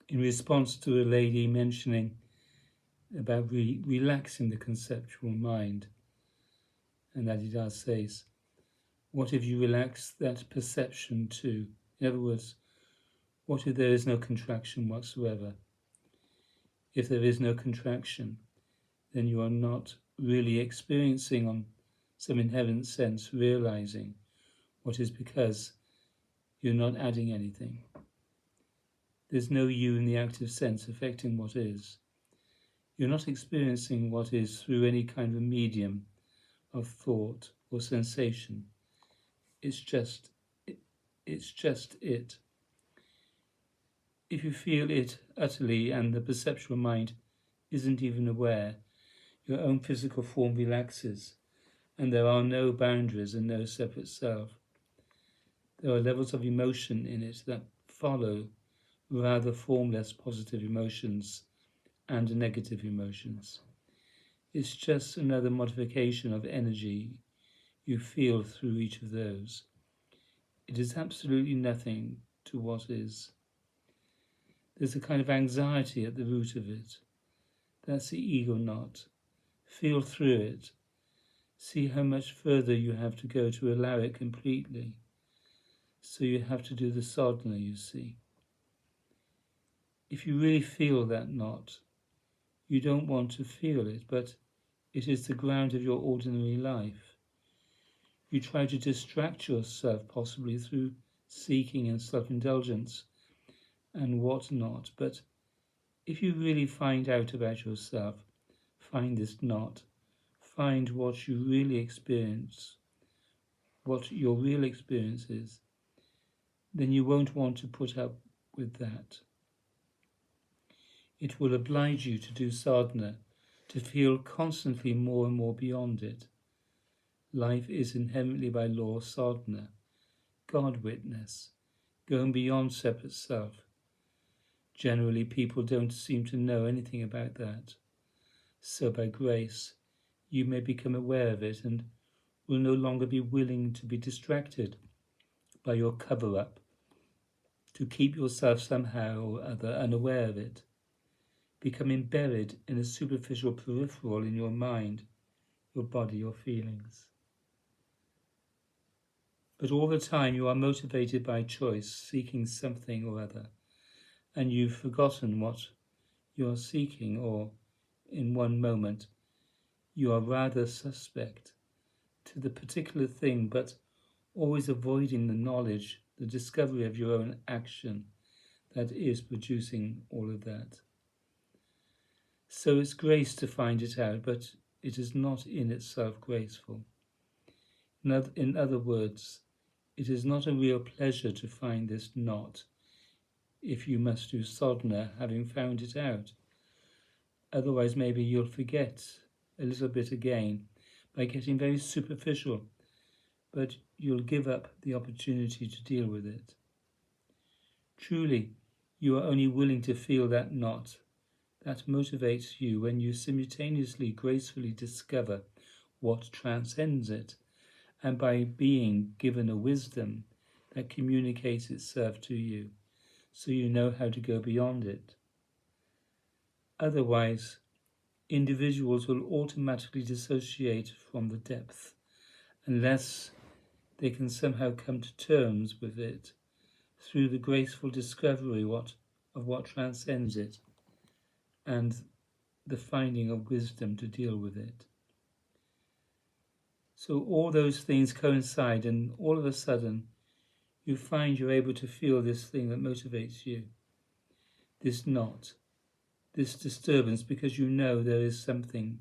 in response to a lady mentioning about relaxing the conceptual mind, and Adidas says, what if you relax that perception too? In other words, what if there is no contraction whatsoever? If there is no contraction, then you are not really experiencing, on some inherent sense, realizing what is, because you're not adding anything. There's no you in the active sense affecting what is. You're not experiencing what is through any kind of medium of thought or sensation. It's just it. If you feel it utterly and the perceptual mind isn't even aware, your own physical form relaxes, and there are no boundaries and no separate self. There are levels of emotion in it that follow rather formless positive emotions and negative emotions. It's just another modification of energy you feel through each of those. It is absolutely nothing to what is. There's a kind of anxiety at the root of it. That's the ego knot. Feel through it. See how much further you have to go to allow it completely. So you have to do the sadhana, you see. If you really feel that knot, you don't want to feel it, but it is the ground of your ordinary life. You try to distract yourself, possibly through seeking and self-indulgence and what not, but if you really find out about yourself, find this knot, find what you really experience, what your real experience is, then you won't want to put up with that. It will oblige you to do sadhana, to feel constantly more and more beyond it. Life is inherently by law sadhana, God witness, going beyond separate self. Generally, people don't seem to know anything about that. So by grace, you may become aware of it and will no longer be willing to be distracted by your cover-up, to keep yourself somehow or other unaware of it, becoming buried in a superficial peripheral in your mind, your body, your feelings. But all the time you are motivated by choice, seeking something or other, and you've forgotten what you are seeking, or in one moment you are rather suspect to the particular thing, but always avoiding the knowledge, the discovery of your own action that is producing all of that. So it's grace to find it out, but it is not in itself graceful. In other words, it is not a real pleasure to find this knot if you must do sadhana having found it out. Otherwise maybe you'll forget a little bit again by getting very superficial, but you'll give up the opportunity to deal with it. Truly, you are only willing to feel that knot. That motivates you when you simultaneously gracefully discover what transcends it, and by being given a wisdom that communicates itself to you, so you know how to go beyond it. Otherwise, individuals will automatically dissociate from the depth, unless they can somehow come to terms with it through the graceful discovery of what transcends it, and the finding of wisdom to deal with it. So all those things coincide, and all of a sudden you find you're able to feel this thing that motivates you, this knot, this disturbance, because you know there is something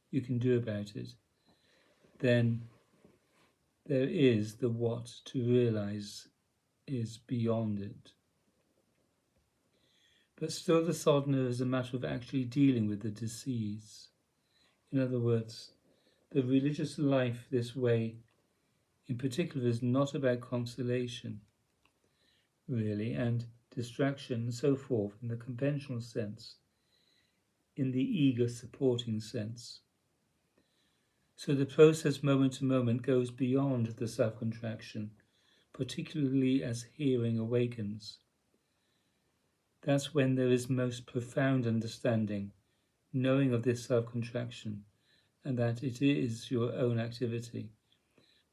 you can do about it. Then there is the what to realize is beyond it. But still the sadhana is a matter of actually dealing with the disease. In other words, the religious life this way in particular is not about consolation, really, and distraction and so forth in the conventional sense, in the ego supporting sense. So the process moment to moment goes beyond the self-contraction, particularly as hearing awakens. That's when there is most profound understanding, knowing of this self-contraction, and that it is your own activity.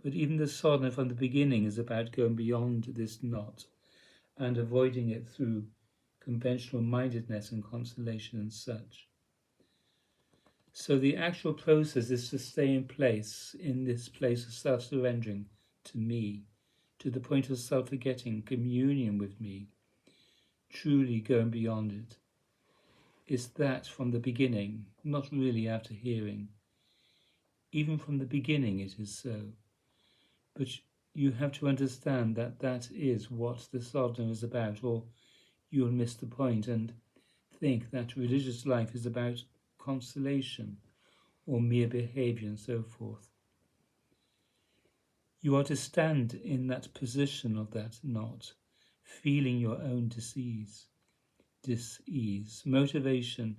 But even the sadhana from the beginning is about going beyond this knot and avoiding it through conventional mindedness and consolation and such. So the actual process is to stay in place, in this place of self-surrendering to me, to the point of self-forgetting, communion with me, truly going beyond it. It's that from the beginning, not really after hearing. Even from the beginning it is so. But you have to understand that that is what the sadhana is about, or you'll miss the point and think that religious life is about consolation or mere behavior and so forth. You are to stand in that position of that knot, feeling your own dis-ease, motivation,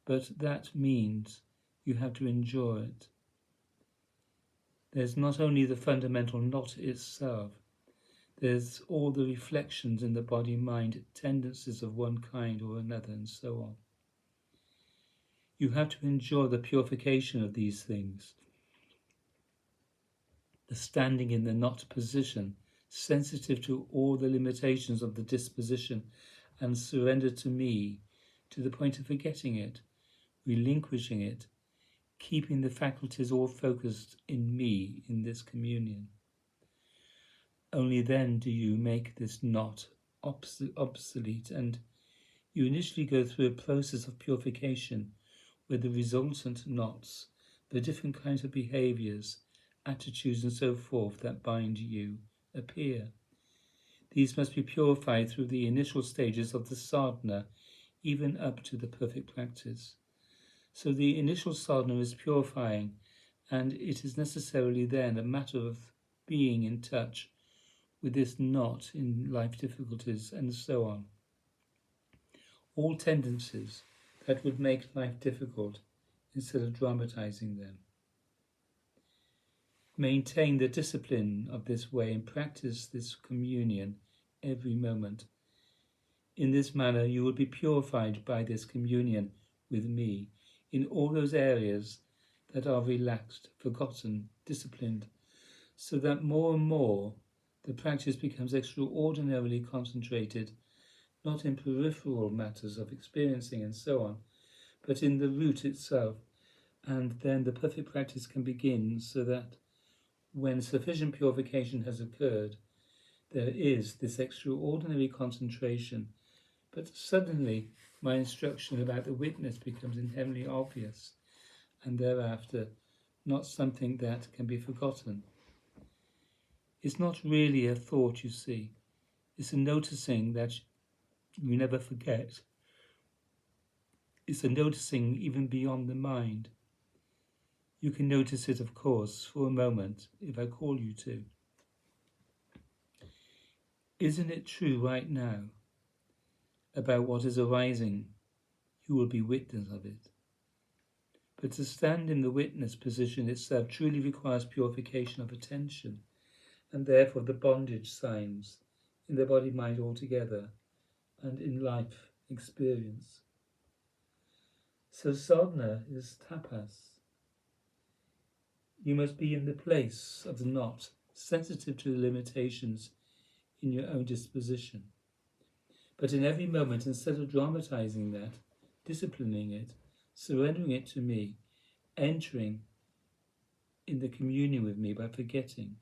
but that means you have to enjoy it. There's not only the fundamental knot itself, there's all the reflections in the body-mind tendencies of one kind or another and so on. You have to enjoy the purification of these things, the standing in the knot position, sensitive to all the limitations of the disposition and surrender to me, to the point of forgetting it, relinquishing it, keeping the faculties all focused in me, in this communion. Only then do you make this knot obsolete, and you initially go through a process of purification where the resultant knots, the different kinds of behaviors, attitudes and so forth that bind you, appear. These must be purified through the initial stages of the sadhana, even up to the perfect practice. So the initial sadhana is purifying, and it is necessarily then a matter of being in touch with this knot in life difficulties and so on. All tendencies that would make life difficult instead of dramatizing them. Maintain the discipline of this way and practice this communion every moment. In this manner you will be purified by this communion with me in all those areas that are relaxed, forgotten, disciplined, so that more and more the practice becomes extraordinarily concentrated, not in peripheral matters of experiencing and so on, but in the root itself, and then the perfect practice can begin, so that when sufficient purification has occurred, there is this extraordinary concentration, but suddenly my instruction about the witness becomes inherently obvious, and thereafter not something that can be forgotten. It's not really a thought, you see. It's a noticing that you never forget. It's a noticing even beyond the mind. You can notice it, of course, for a moment, if I call you to. Isn't it true right now about what is arising? You will be witness of it. But to stand in the witness position itself truly requires purification of attention, and therefore the bondage signs in the body-mind altogether, and in life experience. So sadhana is tapas. You must be in the place of the knot, sensitive to the limitations in your own disposition. But in every moment, instead of dramatizing that, disciplining it, surrendering it to me, entering in the communion with me by forgetting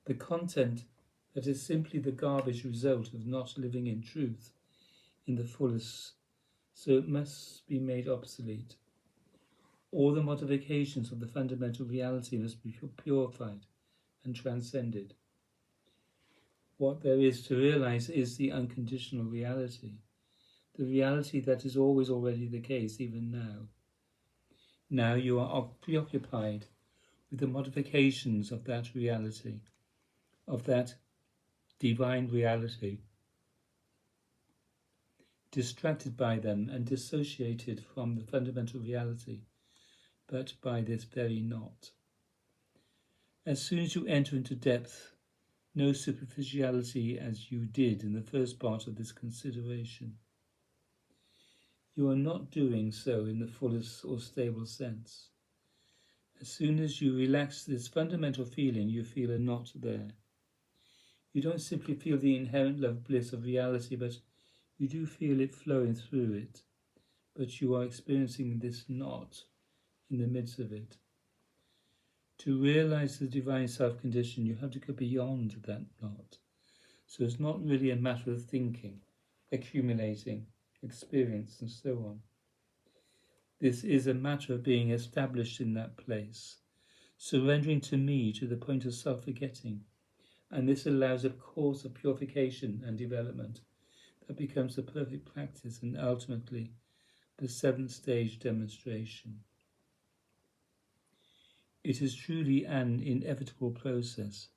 the content that is simply the garbage result of not living in truth in the fullest, so it must be made obsolete. All the modifications of the fundamental reality must be purified and transcended. What there is to realize is the unconditional reality, the reality that is always already the case, even now. Now you are preoccupied with the modifications of that reality, of that divine reality, distracted by them and dissociated from the fundamental reality, but by this very knot. As soon as you enter into depth no superficiality as you did in the first part of this consideration. You are not doing so in the fullest or stable sense. As soon as you relax this fundamental feeling, you feel a knot there. You don't simply feel the inherent love bliss of reality, but you do feel it flowing through it. But you are experiencing this knot in the midst of it. To realize the divine self-condition, you have to go beyond that knot. So it's not really a matter of thinking, accumulating, experience, and so on. This is a matter of being established in that place, surrendering to me to the point of self-forgetting. And this allows a course of purification and development that becomes the perfect practice and ultimately the seventh stage demonstration. It is truly an inevitable process.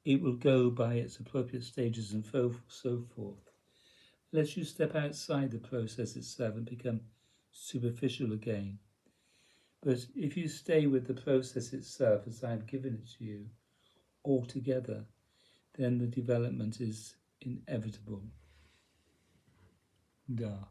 It will go by its appropriate stages and so forth. Lest you step outside the process itself and become superficial again. But if you stay with the process itself as I have given it to you, altogether, then the development is inevitable. Da.